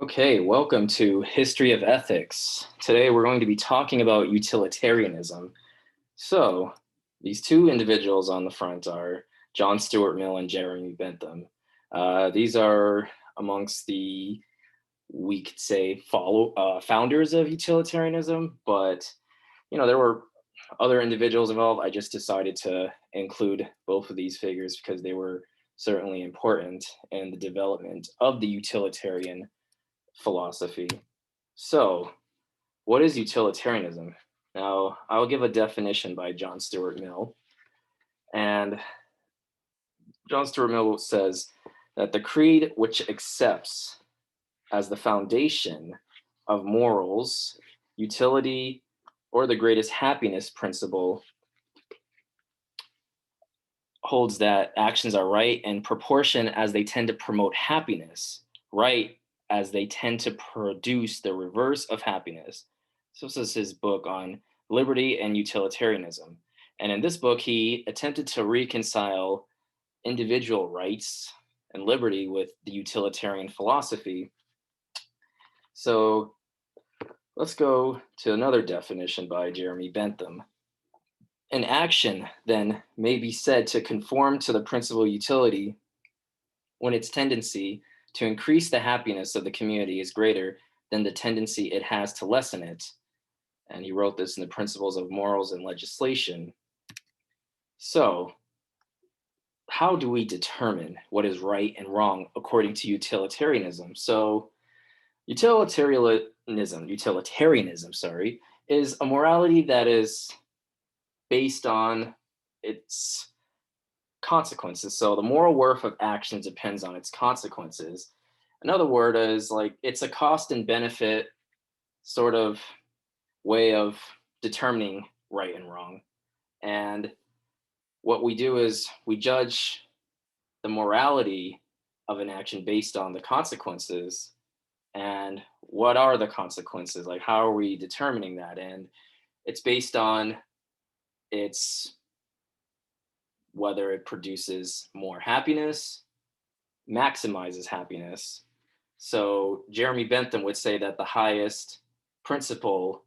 Okay, welcome to History of Ethics. Today we're going to be talking about utilitarianism. So, these two individuals on the front are John Stuart Mill and Jeremy Bentham. These are amongst the, we could say, founders of utilitarianism, but there were other individuals involved. I just decided to include both of these figures because they were certainly important in the development of the utilitarian philosophy. So, what is utilitarianism? Now, I'll give a definition by John Stuart Mill. And John Stuart Mill says that the creed which accepts as the foundation of morals, utility, or the greatest happiness principle holds that actions are right in proportion as they tend to promote happiness, right as they tend to produce the reverse of happiness. So this is his book on liberty and utilitarianism. And in this book, he attempted to reconcile individual rights and liberty with the utilitarian philosophy. So let's go to another definition by Jeremy Bentham. An action, then, may be said to conform to the principle of utility when its tendency to increase the happiness of the community is greater than the tendency it has to lessen it. And he wrote this in the Principles of Morals and Legislation. So, how do we determine what is right and wrong according to utilitarianism? So, utilitarianism, sorry, is a morality that is based on its consequences. So the moral worth of action depends on its consequences. Another word is like it's a cost and benefit sort of way of determining right and wrong. And what we do is we judge the morality of an action based on the consequences. And what are the consequences? Like, how are we determining that? And it's based on its whether it produces more happiness, maximizes happiness. So Jeremy Bentham would say that the highest principle,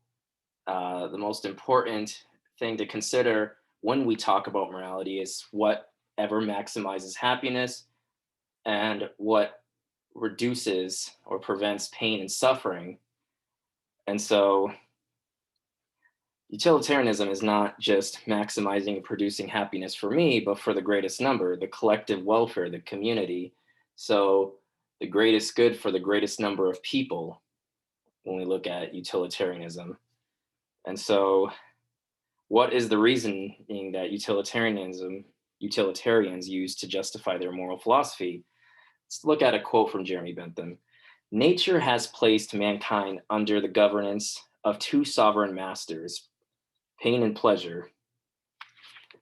the most important thing to consider when we talk about morality is whatever maximizes happiness and what reduces or prevents pain and suffering. And so utilitarianism is not just maximizing and producing happiness for me, but for the greatest number, the collective welfare, the community. So the greatest good for the greatest number of people when we look at utilitarianism. And so what is the reasoning that utilitarians use to justify their moral philosophy? Let's look at a quote from Jeremy Bentham. Nature has placed mankind under the governance of two sovereign masters, pain and pleasure.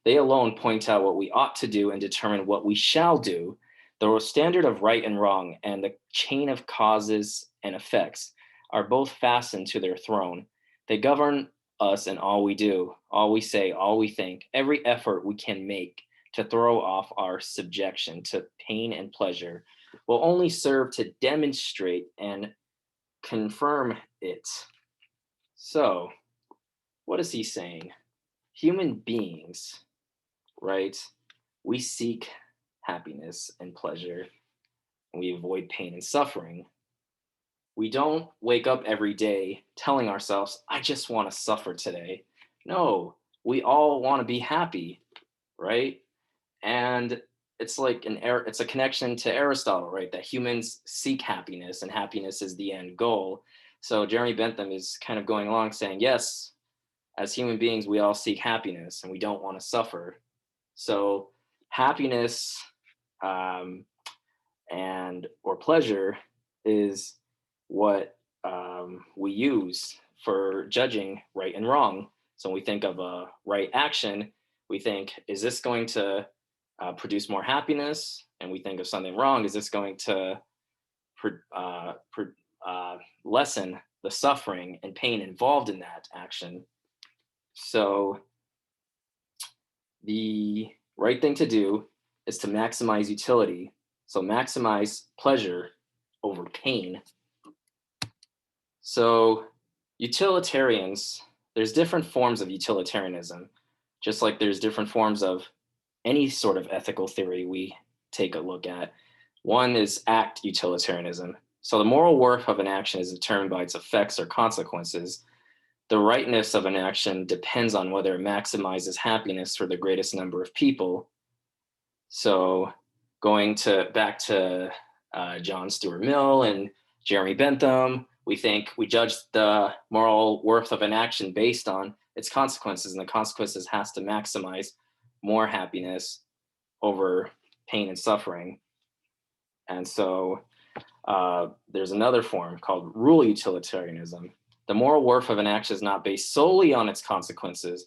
They alone point out what we ought to do and determine what we shall do. The standard of right and wrong and the chain of causes and effects are both fastened to their throne. They govern us in all we do, all we say, all we think, every effort we can make to throw off our subjection to pain and pleasure will only serve to demonstrate and confirm it. So, what is he saying? Human beings, right? We seek happiness and pleasure, and we avoid pain and suffering. We don't wake up every day telling ourselves, I just want to suffer today. No, we all want to be happy, right? And it's like it's a connection to Aristotle, right? That humans seek happiness and happiness is the end goal. So Jeremy Bentham is kind of going along saying, yes, as human beings, we all seek happiness and we don't want to suffer. So happiness and or pleasure is what we use for judging right and wrong. So when we think of a right action, we think, is this going to produce more happiness? And we think of something wrong, is this going to lessen the suffering and pain involved in that action? So the right thing to do is to maximize utility. So maximize pleasure over pain. So, utilitarians, there's different forms of utilitarianism, just like there's different forms of any sort of ethical theory we take a look at. One is act utilitarianism. So, the moral worth of an action is determined by its effects or consequences. The rightness of an action depends on whether it maximizes happiness for the greatest number of people. So, going to back to John Stuart Mill and Jeremy Bentham, we judge the moral worth of an action based on its consequences, and the consequences has to maximize more happiness over pain and suffering. And so there's another form called rule utilitarianism. The moral worth of an action is not based solely on its consequences,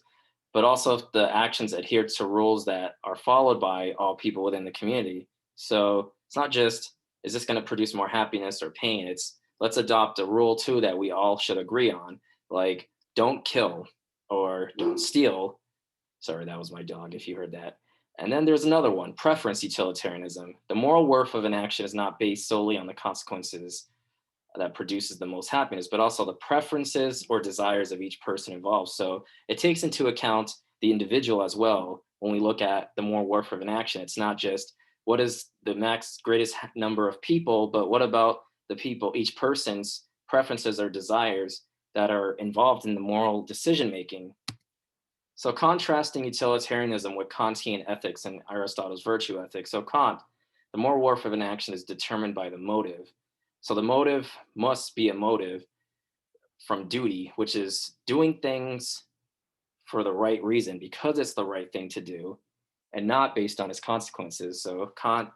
but also if the actions adhere to rules that are followed by all people within the community. So it's not just, is this going to produce more happiness or pain? It's, let's adopt a rule too that we all should agree on, like don't kill or don't steal. Sorry, that was my dog if you heard that. And then there's another one, preference utilitarianism. The moral worth of an action is not based solely on the consequences that produces the most happiness, but also the preferences or desires of each person involved. So it takes into account the individual as well when we look at the moral worth of an action. It's not just what is the max greatest number of people, but what about the people, each person's preferences or desires that are involved in the moral decision making. So contrasting utilitarianism with Kantian ethics and Aristotle's virtue ethics. So Kant, the moral worth of an action is determined by the motive. So the motive must be a motive from duty, which is doing things for the right reason because it's the right thing to do and not based on its consequences. So Kant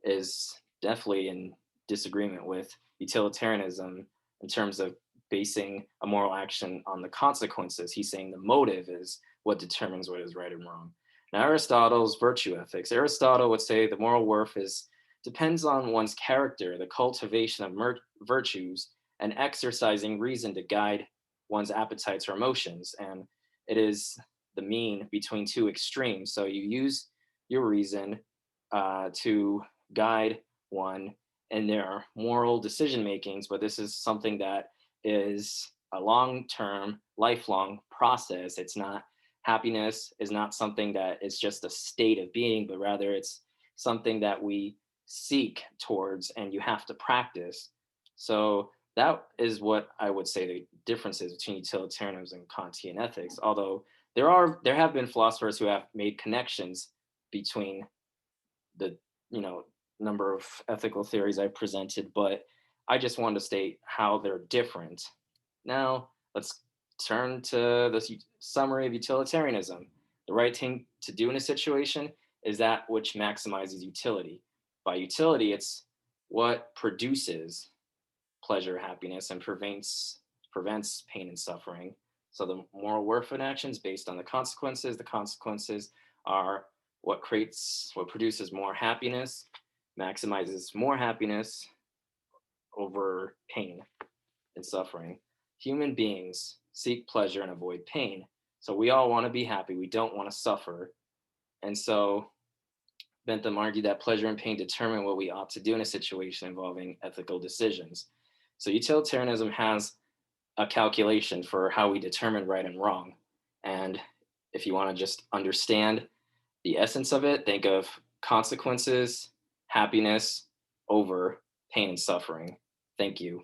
is definitely in disagreement with utilitarianism in terms of basing a moral action on the consequences. He's saying the motive is what determines what is right and wrong. Now, Aristotle's virtue ethics. Aristotle would say the moral worth is depends on one's character, the cultivation of virtues, and exercising reason to guide one's appetites or emotions. And it is the mean between two extremes. So you use your reason to guide one in their moral decision makings, but this is something that is a long-term, lifelong process. It's not happiness is not something that is just a state of being, but rather it's something that we seek towards and you have to practice. So that is what I would say the differences between utilitarianism and Kantian ethics. Although there have been philosophers who have made connections between the number of ethical theories I presented, but I just wanted to state how they're different. Now let's turn to the summary of utilitarianism. The right thing to do in a situation is that which maximizes utility. By utility, it's what produces pleasure, happiness, and prevents pain and suffering. So the moral worth of an action is based on the consequences. The consequences are what produces more happiness, maximizes more happiness over pain and suffering. Human beings seek pleasure and avoid pain. So we all want to be happy. We don't want to suffer. And so Bentham argued that pleasure and pain determine what we ought to do in a situation involving ethical decisions. So utilitarianism has a calculation for how we determine right and wrong. And if you want to just understand the essence of it, think of consequences, happiness over pain and suffering. Thank you.